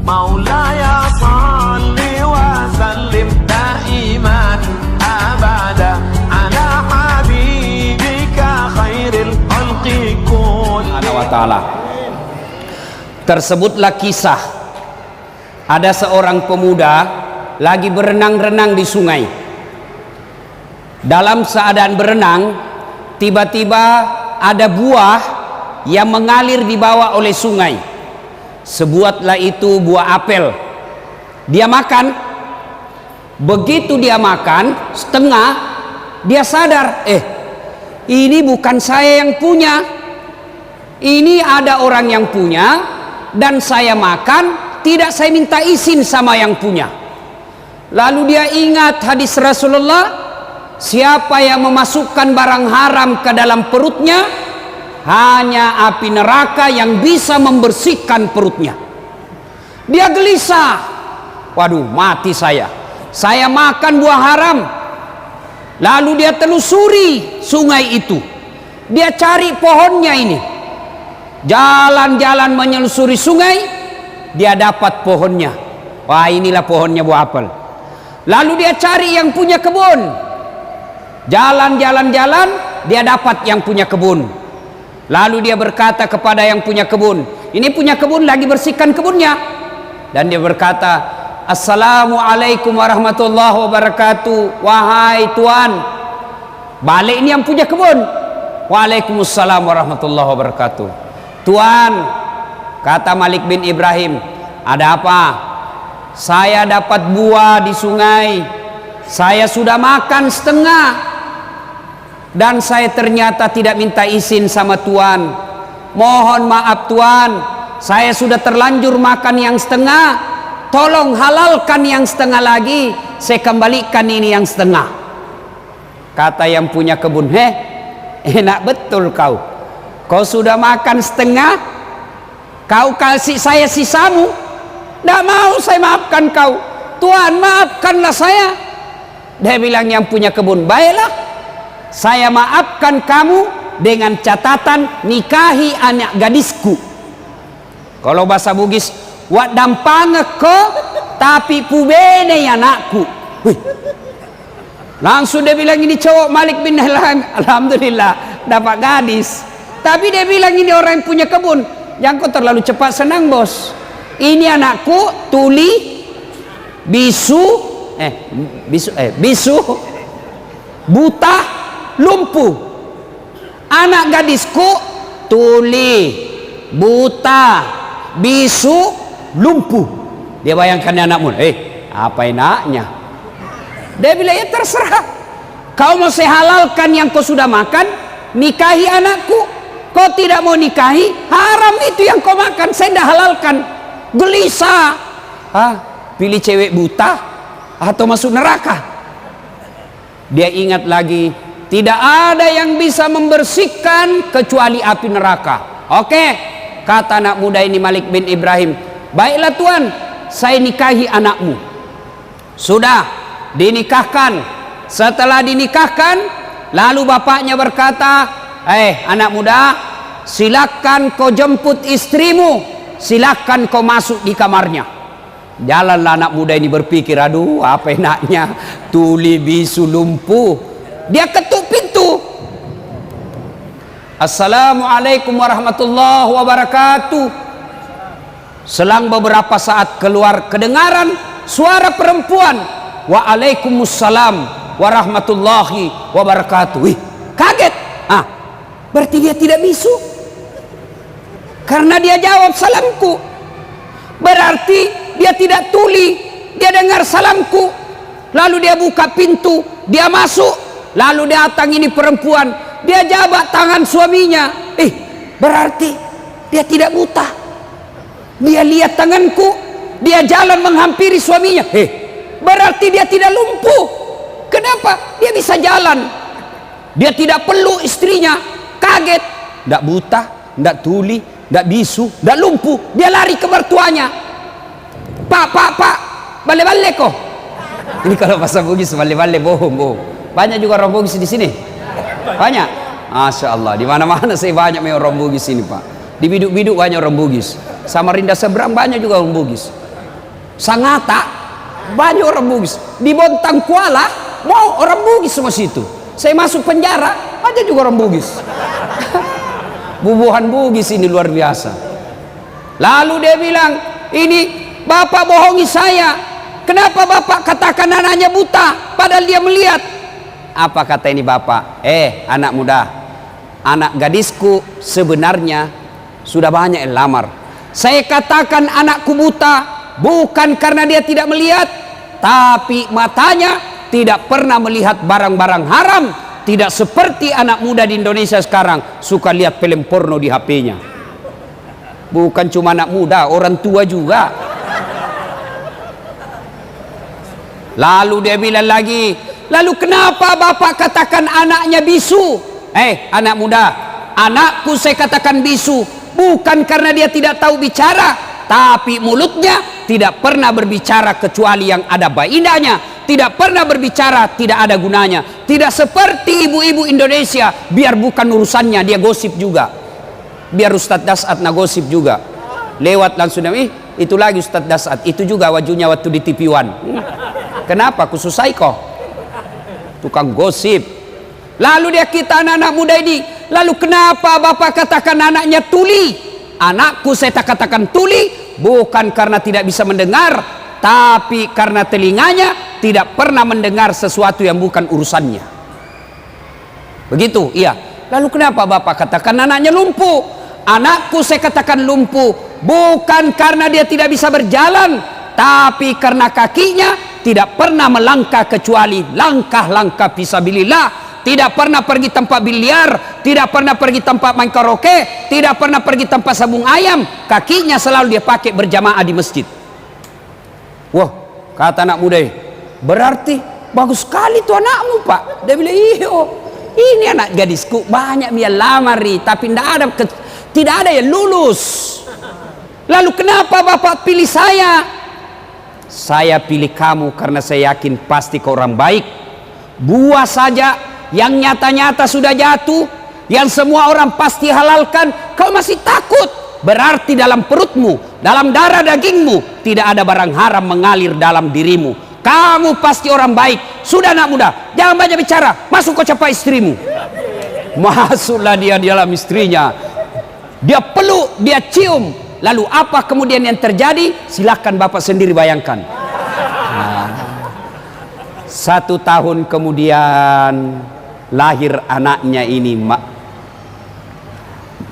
Maulaya salli wa sallim daiman abada ala habibika khairil khalqi kull. Allah Ta'ala. Tersebutlah kisah ada seorang pemuda lagi berenang-renang di sungai. Dalam keadaan berenang, tiba-tiba ada buah yang mengalir di bawah oleh sungai. Sebuahlah itu buah apel. Dia makan. Begitu dia makan setengah, dia sadar, ini bukan saya yang punya, ini ada orang yang punya, dan saya makan, tidak saya minta izin sama yang punya. Lalu dia ingat hadis Rasulullah, siapa yang memasukkan barang haram ke dalam perutnya, hanya api neraka yang bisa membersihkan perutnya. Dia gelisah, waduh mati saya makan buah haram. Lalu dia telusuri sungai itu, dia cari pohonnya ini, jalan-jalan menyelusuri sungai, dia dapat pohonnya. Wah, inilah pohonnya buah apel. Lalu dia cari yang punya kebun, jalan-jalan dia dapat yang punya kebun. Lalu dia berkata kepada yang punya kebun, ini punya kebun lagi bersihkan kebunnya, dan dia berkata, Assalamualaikum warahmatullahi wabarakatuh. Wahai tuan. Balik ini yang punya kebun, Waalaikumsalam warahmatullahi wabarakatuh. Tuan, kata Malik bin Ibrahim, ada apa? Saya dapat buah di sungai, saya sudah makan setengah, dan saya ternyata tidak minta izin sama tuan. Mohon maaf tuan, saya sudah terlanjur makan yang setengah, tolong halalkan yang setengah lagi, saya kembalikan ini yang setengah. Kata yang punya kebun, enak betul kau sudah makan setengah, kau kasih saya sisamu. Tidak mau saya maafkan kau, tuan maafkanlah saya. Dia bilang yang punya kebun, baiklah, saya maafkan kamu dengan catatan nikahi anak gadisku. Kalau bahasa Bugis, wak dampangeko tapi pubene anakku. Langsung dia bilang ini cowok Malik bin Hilal, alhamdulillah dapat gadis. Tapi dia bilang ini orang yang punya kebun, yang kau terlalu cepat senang bos. Ini anakku tuli, bisu, buta, lumpuh. Anak gadisku tuli, buta, bisu, lumpuh. Dia bayangkan anakmu, apa enaknya? Dia bilang, ya terserah, kau mau saya halalkan yang kau sudah makan, nikahi anakku. Kau tidak mau nikahi, haram itu yang kau makan, saya tidak halalkan. Gelisah, pilih cewek buta atau masuk neraka? Dia ingat lagi, tidak ada yang bisa membersihkan kecuali api neraka. Oke, kata anak muda ini Malik bin Ibrahim, baiklah tuan, saya nikahi anakmu. Sudah dinikahkan. Setelah dinikahkan, lalu bapaknya berkata, anak muda, silakan kau jemput istrimu, silakan kau masuk di kamarnya. Jalanlah anak muda ini berpikir, aduh apa enaknya, tuli, bisu, lumpuh. Dia ketuk pintu. Assalamualaikum warahmatullahi wabarakatuh. Selang beberapa saat keluar kedengaran suara perempuan. Waalaikumsalam warahmatullahi wabarakatuh. Wih, kaget. Berarti dia tidak bisu, karena dia jawab salamku. Berarti dia tidak tuli, dia dengar salamku. Lalu dia buka pintu, dia masuk. Lalu datang ini perempuan, dia jabat tangan suaminya. Berarti dia tidak buta. Dia lihat tanganku, dia jalan menghampiri suaminya. Berarti dia tidak lumpuh. Kenapa? Dia bisa jalan. Dia tidak peluk istrinya. Kaget, tidak buta, tidak tuli, tidak bisu, tidak lumpuh. Dia lari ke mertuanya. Pak, bale-bale kok. Ini kalau bahasa Bugis bale-bale, bohong. Banyak juga orang Bugis di sini. Banyak. Masya Allah, di mana-mana saya banyak orang Bugis ini Pak. Di Biduk-Biduk banyak orang Bugis. Samarinda seberang banyak juga orang Bugis. Sangatta, banyak orang Bugis. Di Bontang Kuala, mau orang Bugis semua situ. Saya masuk penjara, ada juga orang Bugis. Bubuhan Bugis ini luar biasa. Lalu dia bilang, ini bapak bohongi saya. Kenapa bapak katakan anaknya buta, padahal dia melihat? Apa kata ini bapak? Anak muda, anak gadisku sebenarnya sudah banyak yang lamar. Saya katakan anakku buta bukan karena dia tidak melihat, tapi matanya tidak pernah melihat barang-barang haram. Tidak seperti anak muda di Indonesia sekarang suka lihat film porno di HP-nya. Bukan cuma anak muda, orang tua juga. Lalu dia bilang lagi, lalu kenapa bapak katakan anaknya bisu? Anak muda, anakku saya katakan bisu bukan karena dia tidak tahu bicara, tapi mulutnya tidak pernah berbicara kecuali yang ada faedahnya, tidak pernah berbicara tidak ada gunanya. Tidak seperti ibu-ibu Indonesia, biar bukan urusannya dia gosip juga. Biar Ustadz Dasat na gosip juga. Lewat langsung, itu lagi Ustadz Dasat, itu juga wajunya waktu di TV One. Kenapa? Khusus kok tukang gosip. Lalu dia kita anak-anak muda ini, lalu kenapa bapak katakan anaknya tuli? Anakku saya katakan tuli bukan karena tidak bisa mendengar, tapi karena telinganya tidak pernah mendengar sesuatu yang bukan urusannya. Begitu, iya. Lalu kenapa bapak katakan anaknya lumpuh? Anakku saya katakan lumpuh bukan karena dia tidak bisa berjalan, tapi karena kakinya tidak pernah melangkah kecuali langkah-langkah fisabilillah. Tidak pernah pergi tempat biliar, tidak pernah pergi tempat main karaoke, tidak pernah pergi tempat sabung ayam. Kakinya selalu dia pakai berjamaah di masjid. Wah, kata anak muda, berarti bagus sekali tuh anakmu pak. Dia bilang, iyo, ini anak gadisku banyak dia lamari, tapi tidak ada yang lulus. Lalu kenapa bapak pilih saya? Saya pilih kamu karena saya yakin pasti kau orang baik. Buah saja yang nyata-nyata sudah jatuh, yang semua orang pasti halalkan, kau masih takut. Berarti dalam perutmu, dalam darah dagingmu tidak ada barang haram mengalir dalam dirimu. Kamu pasti orang baik. Sudah anak muda, jangan banyak bicara, masuk kau capai istrimu. Masuklah dia di dalam istrinya, dia peluk, dia cium. Lalu apa kemudian yang terjadi? Silahkan bapak sendiri bayangkan. 1 tahun kemudian lahir anaknya ini,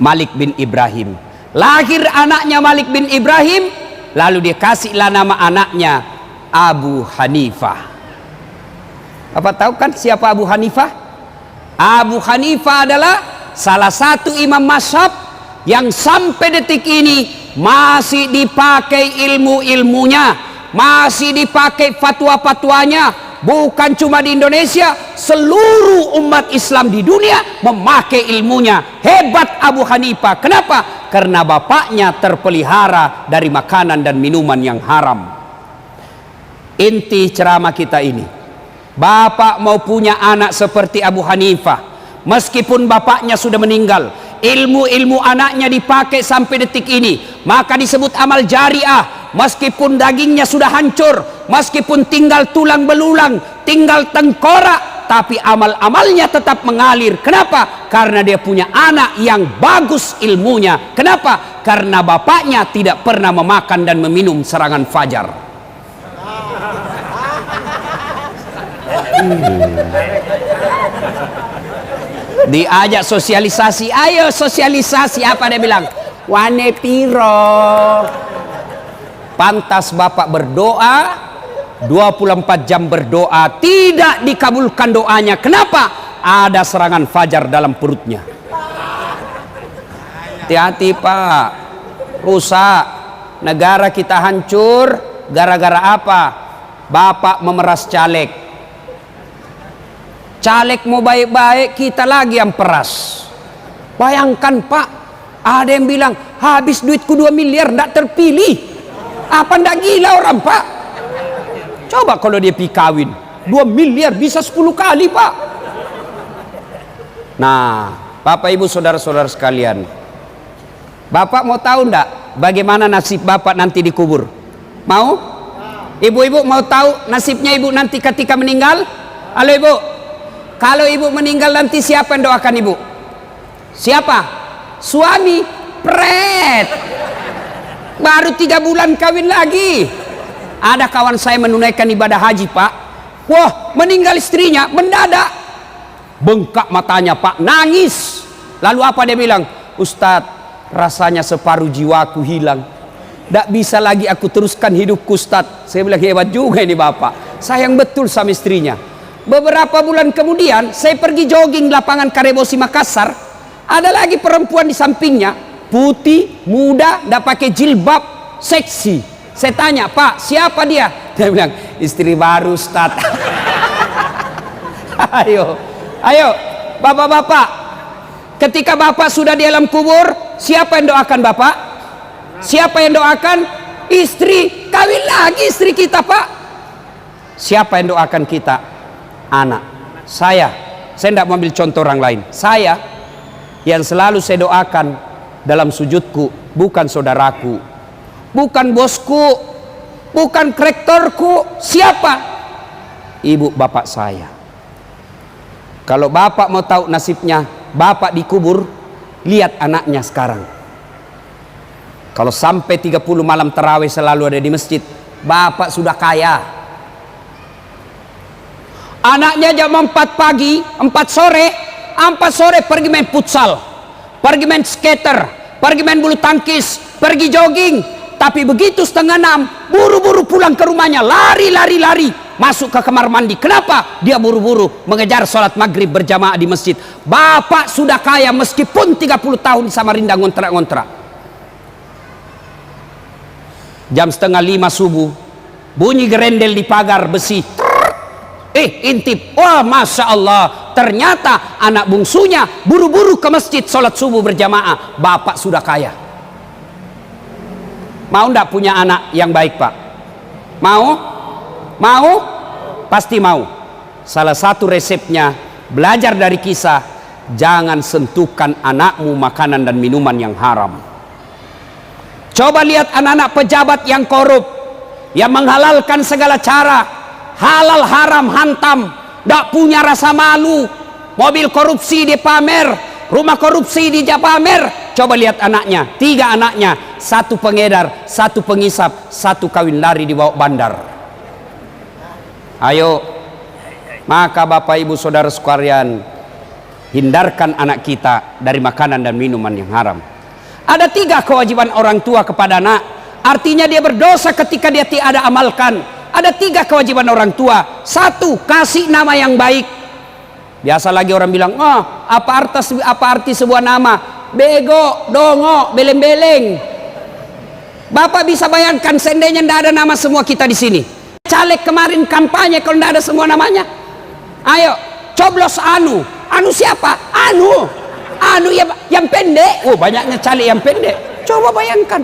Malik bin Ibrahim. Lahir anaknya Malik bin Ibrahim, lalu dia kasihlah nama anaknya Abu Hanifah. Apa tahu kan siapa Abu Hanifah? Abu Hanifah adalah salah satu imam mazhab yang sampai detik ini masih dipakai ilmu-ilmunya, masih dipakai fatwa-fatwanya. Bukan cuma di Indonesia, seluruh umat Islam di dunia memakai ilmunya. Hebat Abu Hanifah. Kenapa? Karena bapaknya terpelihara dari makanan dan minuman yang haram. Inti ceramah kita ini, bapak mau punya anak seperti Abu Hanifah, meskipun bapaknya sudah meninggal, ilmu-ilmu anaknya dipakai sampai detik ini, maka disebut amal jariah. Meskipun dagingnya sudah hancur, meskipun tinggal tulang belulang, tinggal tengkorak, tapi amal-amalnya tetap mengalir. Kenapa? Karena dia punya anak yang bagus ilmunya. Kenapa? Karena bapaknya tidak pernah memakan dan meminum serangan fajar. Diajak sosialisasi, ayo sosialisasi. Apa dia bilang? Wane piro. Pantas bapak berdoa 24 jam berdoa, tidak dikabulkan doanya. Kenapa? Ada serangan fajar dalam perutnya. Hati-hati pak, rusak. Negara kita hancur gara-gara apa? Bapak memeras caleg. Caleg mau baik-baik, kita lagi yang peras. Bayangkan pak, ada yang bilang habis duitku 2 miliar tidak terpilih. Apa ndak gila orang pak? Coba kalau dia pergi kawin 2 miliar bisa 10 kali pak. Nah bapak ibu saudara-saudara sekalian, bapak mau tahu ndak bagaimana nasib bapak nanti dikubur? Mau? Ibu-ibu mau tahu nasibnya ibu nanti ketika meninggal? Halo ibu, kalau ibu meninggal nanti siapa yang doakan ibu? Siapa? Suami. Pret. Baru 3 bulan kawin lagi. Ada kawan saya menunaikan ibadah haji pak, wah meninggal istrinya mendadak, bengkak matanya pak, nangis. Lalu apa dia bilang? Ustadz, rasanya separuh jiwaku hilang, tidak bisa lagi aku teruskan hidupku Ustadz. Saya bilang hebat juga ini bapak, sayang betul sama istrinya. Beberapa bulan kemudian saya pergi jogging lapangan Karebosi Makassar, ada lagi perempuan di sampingnya, putih, muda, tidak pakai jilbab, seksi. Saya tanya, Pak, siapa dia? Dia bilang, istri baru Ustadz. Ayo, bapak-bapak, ketika bapak sudah di alam kubur, siapa yang doakan bapak? Siapa yang doakan? Istri. Kawin lagi istri kita pak. Siapa yang doakan kita? Anak. Saya tidak mau ambil contoh orang lain. Saya yang selalu saya doakan dalam sujudku, bukan saudaraku, bukan bosku, bukan rektorku. Siapa? Ibu bapak saya. Kalau bapak mau tahu nasibnya, bapak dikubur, lihat anaknya sekarang. Kalau sampai 30 malam tarawih selalu ada di masjid, bapak sudah kaya. Anaknya jam 4 pagi, 4 sore pergi main futsal, pergi main skater, pergi main bulu tangkis, pergi jogging. Tapi begitu 5:30, buru-buru pulang ke rumahnya, lari, masuk ke kamar mandi. Kenapa? Dia buru-buru mengejar sholat maghrib berjamaah di masjid. Bapak sudah kaya meskipun 30 tahun di Samarinda ngontrak-ngontrak. Jam 4:30 subuh, bunyi gerendel di pagar besi. Intip, wah masya Allah, ternyata anak bungsunya buru-buru ke masjid sholat subuh berjamaah. Bapak sudah kaya. Mau ndak punya anak yang baik pak? Mau? Pasti mau. Salah satu resepnya, belajar dari kisah, jangan sentuhkan anakmu makanan dan minuman yang haram. Coba lihat anak-anak pejabat yang korup, yang menghalalkan segala cara, halal haram hantam, ndak punya rasa malu. Mobil korupsi dia pamer, rumah korupsi dia pamer. Coba lihat anaknya, 3 anaknya, 1 pengedar, 1 pengisap, 1 kawin lari di bawah bandar. Ayo, maka bapak ibu saudara sekalian, hindarkan anak kita dari makanan dan minuman yang haram. Ada 3 kewajiban orang tua kepada anak, artinya dia berdosa ketika dia tiada amalkan. Ada 3 kewajiban orang tua. 1, kasih nama yang baik. Biasa lagi orang bilang, oh apa arti sebuah nama? Bego, dongo, beleng-beleng. Bapak bisa bayangkan seandainya tidak ada nama semua kita di sini. Caleg kemarin kampanye kalau tidak ada semua namanya. Ayo, coblos Anu. Anu siapa? Anu yang pendek. Oh banyaknya caleg yang pendek. Coba bayangkan.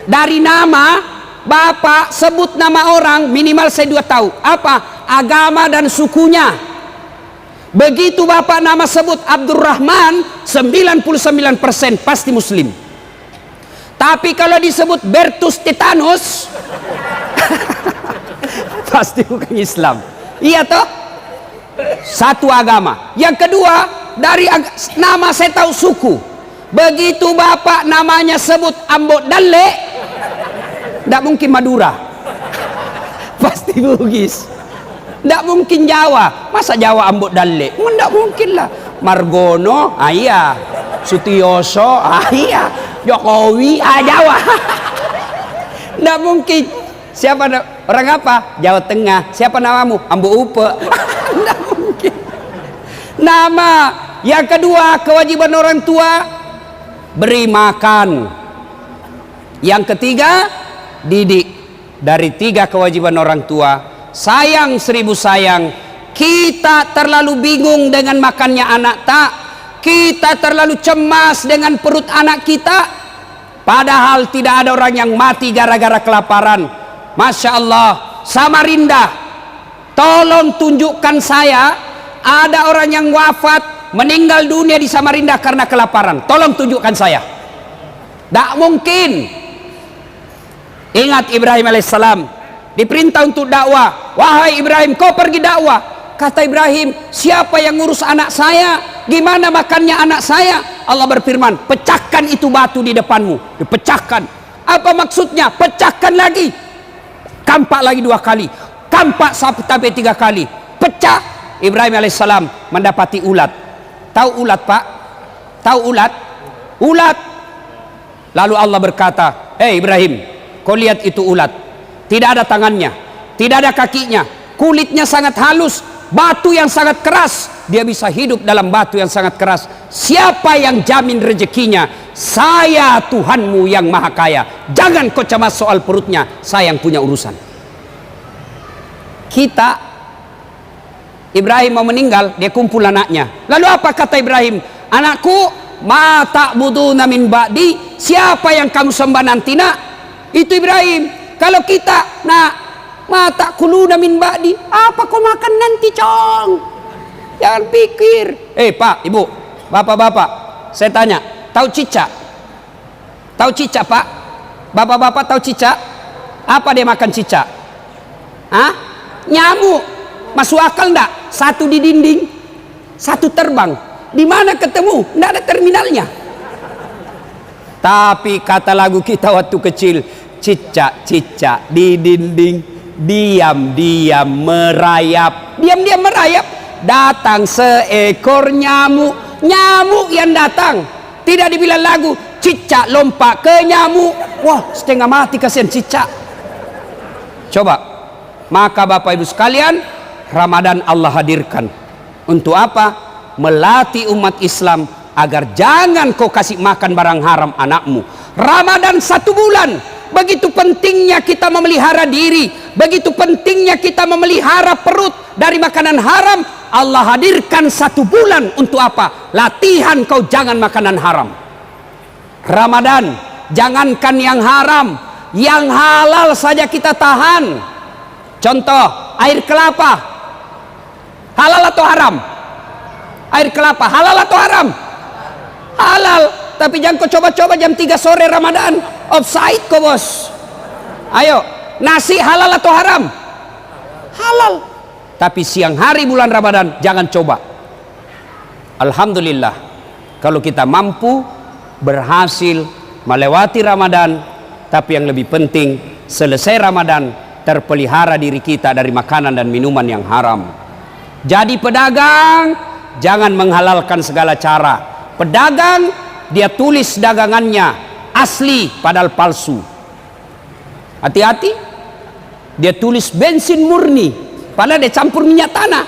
Dari nama, bapak sebut nama orang minimal saya 2 tahu. Apa? Agama dan sukunya. Begitu bapak nama sebut Abdurrahman, 99% pasti muslim. Tapi kalau disebut Bertus Titanus pasti bukan Islam. Iya toh? 1 agama. Yang kedua, dari nama saya tahu suku. Begitu bapak namanya sebut Ambo Dalle, tidak mungkin Madura. Pasti Bugis. Tidak mungkin Jawa. Masa Jawa Ambok Dalle? Tidak mungkin lah. Margono, iya. Sutioso, iya. Jokowi, Jawa. Tidak mungkin. Siapa orang apa? Jawa Tengah. Siapa namamu? Ambok Upe. Tidak mungkin. Nama. Yang kedua, kewajiban orang tua, beri makan. Yang ketiga, didik. Dari 3 kewajiban orang tua, sayang 1000 sayang. Kita terlalu bingung dengan makannya anak tak? Kita terlalu cemas dengan perut anak kita. Padahal tidak ada orang yang mati gara-gara kelaparan. Masya Allah. Samarinda, tolong tunjukkan saya ada orang yang wafat meninggal dunia di Samarinda karena kelaparan. Tolong tunjukkan saya. Tidak mungkin. Ingat Ibrahim alaihissalam, diperintah untuk dakwah. Wahai Ibrahim, kau pergi dakwah. Kata Ibrahim, siapa yang ngurus anak saya? Gimana makannya anak saya? Allah berfirman, pecahkan itu batu di depanmu. Dipecahkan. Apa maksudnya? Pecahkan lagi. Kampak lagi 2 kali. Kampak sampai 3 kali. Pecah. Ibrahim alaihissalam mendapati ulat. Tahu ulat, Pak? Tahu ulat? Ulat. Lalu Allah berkata, Ibrahim, kau lihat itu ulat. Tidak ada tangannya, tidak ada kakinya, kulitnya sangat halus, batu yang sangat keras. Dia bisa hidup dalam batu yang sangat keras. Siapa yang jamin rezekinya? Saya, Tuhanmu yang maha kaya. Jangan kau cemas soal perutnya, saya yang punya urusan. Kita, Ibrahim mau meninggal, dia kumpul anaknya. Lalu apa kata Ibrahim? Anakku, ma ta'buduna min ba'di, siapa yang kamu sembah nanti nak? Itu Ibrahim. Kalau kita, nak, ma ta'kuluna min ba'di, apa kau makan nanti, cong? Jangan pikir. Pak, ibu, bapak-bapak, saya tanya, tahu cicak? Tahu cicak, Pak? Bapak-bapak tahu cicak? Apa dia makan cicak? Hah? Nyamuk. Masuk akal enggak? Satu di dinding, satu terbang. Di mana ketemu? Enggak ada terminalnya. Tapi kata lagu kita waktu kecil, cicak-cicak di dinding, diam-diam merayap. Diam-diam merayap. Datang seekor nyamuk. Nyamuk yang datang. Tidak dibilang lagu, cicak lompat ke nyamuk. Wah, setengah mati kasihan cicak. Coba. Maka Bapak Ibu sekalian, Ramadan Allah hadirkan. Untuk apa? Melatih umat Islam agar jangan kau kasih makan barang haram anakmu. Ramadan 1 bulan. Begitu pentingnya kita memelihara diri, begitu pentingnya kita memelihara perut dari makanan haram. Allah hadirkan 1 bulan untuk apa? Latihan kau jangan makanan haram. Ramadan, jangankan yang haram, yang halal saja kita tahan. Contoh, air kelapa. Halal atau haram? Air kelapa halal atau haram? Halal. Tapi jangan kau coba-coba jam 3 sore Ramadan. Offside kau, bos. Ayo, nasi halal atau haram? Halal. Tapi siang hari bulan Ramadan jangan coba. Alhamdulillah, kalau kita mampu berhasil melewati Ramadan, tapi yang lebih penting selesai Ramadan terpelihara diri kita dari makanan dan minuman yang haram. Jadi pedagang jangan menghalalkan segala cara. Pedagang dia tulis dagangannya asli padahal palsu. Hati-hati. Dia tulis bensin murni padahal dia campur minyak tanah.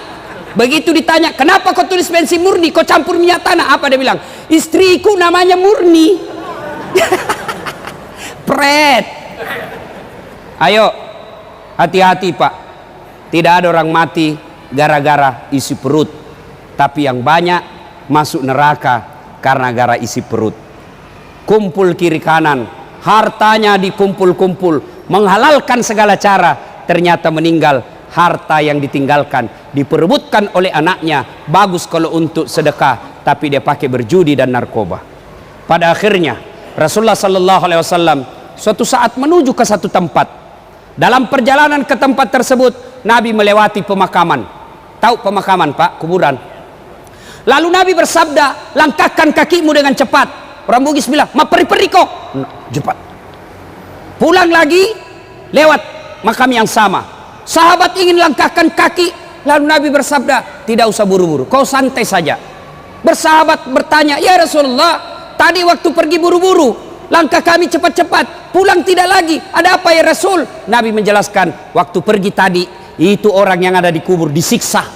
Begitu ditanya, kenapa kau tulis bensin murni, kau campur minyak tanah? Apa dia bilang? Istriku namanya Murni. Pret. Ayo, hati-hati Pak. Tidak ada orang mati gara-gara isi perut, tapi yang banyak masuk neraka karena gara isi perut. Kumpul kiri kanan, hartanya dikumpul-kumpul, menghalalkan segala cara, ternyata meninggal. Harta yang ditinggalkan diperebutkan oleh anaknya. Bagus kalau untuk sedekah, tapi dia pakai berjudi dan narkoba. Pada akhirnya Rasulullah sallallahu alaihi wasallam suatu saat menuju ke satu tempat. Dalam perjalanan ke tempat tersebut Nabi melewati pemakaman. Tahu pemakaman, Pak? Kuburan. Lalu Nabi bersabda, langkahkan kakimu dengan cepat. Orang Bugis bilang, ma peri-peri kok. Cepat. Pulang lagi lewat makam yang sama. Sahabat ingin langkahkan kaki, lalu Nabi bersabda, tidak usah buru-buru, kau santai saja. Bersahabat bertanya, ya Rasulullah, tadi waktu pergi buru-buru, langkah kami cepat-cepat, pulang tidak lagi, ada apa ya Rasul? Nabi menjelaskan, waktu pergi tadi, itu orang yang ada di kubur disiksa.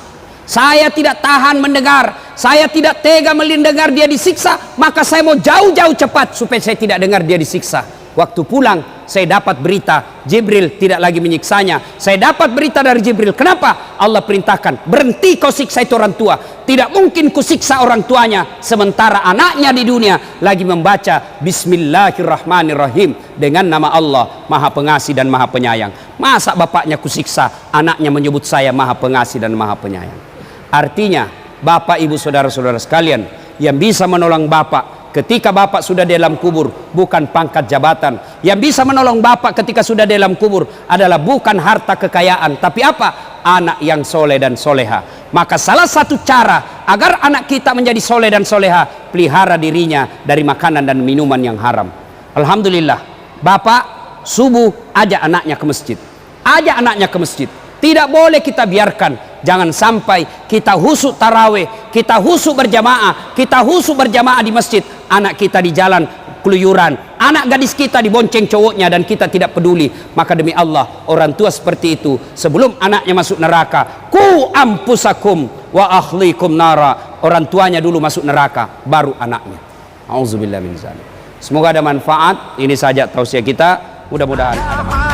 Saya tidak tahan mendengar, saya tidak tega mendengar dia disiksa, maka saya mau jauh-jauh cepat supaya saya tidak dengar dia disiksa. Waktu pulang saya dapat berita Jibril tidak lagi menyiksanya. Saya dapat berita dari Jibril. Kenapa? Allah perintahkan, berhenti kau siksa itu orang tua. Tidak mungkin ku siksa orang tuanya sementara anaknya di dunia lagi membaca Bismillahirrahmanirrahim dengan nama Allah Maha Pengasih dan Maha Penyayang. Masa bapaknya ku siksa, anaknya menyebut saya Maha Pengasih dan Maha Penyayang. Artinya Bapak Ibu saudara-saudara sekalian, yang bisa menolong bapak ketika bapak sudah di dalam kubur bukan pangkat jabatan. Yang bisa menolong bapak ketika sudah di dalam kubur adalah bukan harta kekayaan, tapi apa? Anak yang soleh dan soleha. Maka salah satu cara agar anak kita menjadi soleh dan soleha, pelihara dirinya dari makanan dan minuman yang haram. Alhamdulillah, bapak subuh ajak anaknya ke masjid. Ajak anaknya ke masjid. Tidak boleh kita biarkan. Jangan sampai kita husuk tarawih, kita husuk berjamaah, kita husuk berjamaah di masjid, anak kita di jalan keluyuran, anak gadis kita dibonceng cowoknya dan kita tidak peduli. Maka demi Allah, orang tua seperti itu sebelum anaknya masuk neraka, ku ampusakum wa akhlikum nara. Orang tuanya dulu masuk neraka, baru anaknya. Auzubillah min zalik. Semoga ada manfaat. Ini saja tausiah kita. Mudah-mudahan ada manfaat.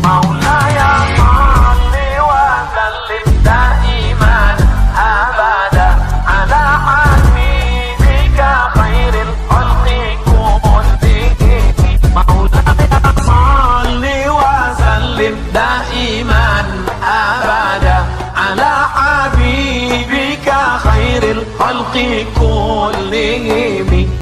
مولاي صل وسلم دائما أبدا على حبيبك خير الخلق كلهم مولاي صل وسلم دائما أبدا على حبيبك خير الخلق كلهم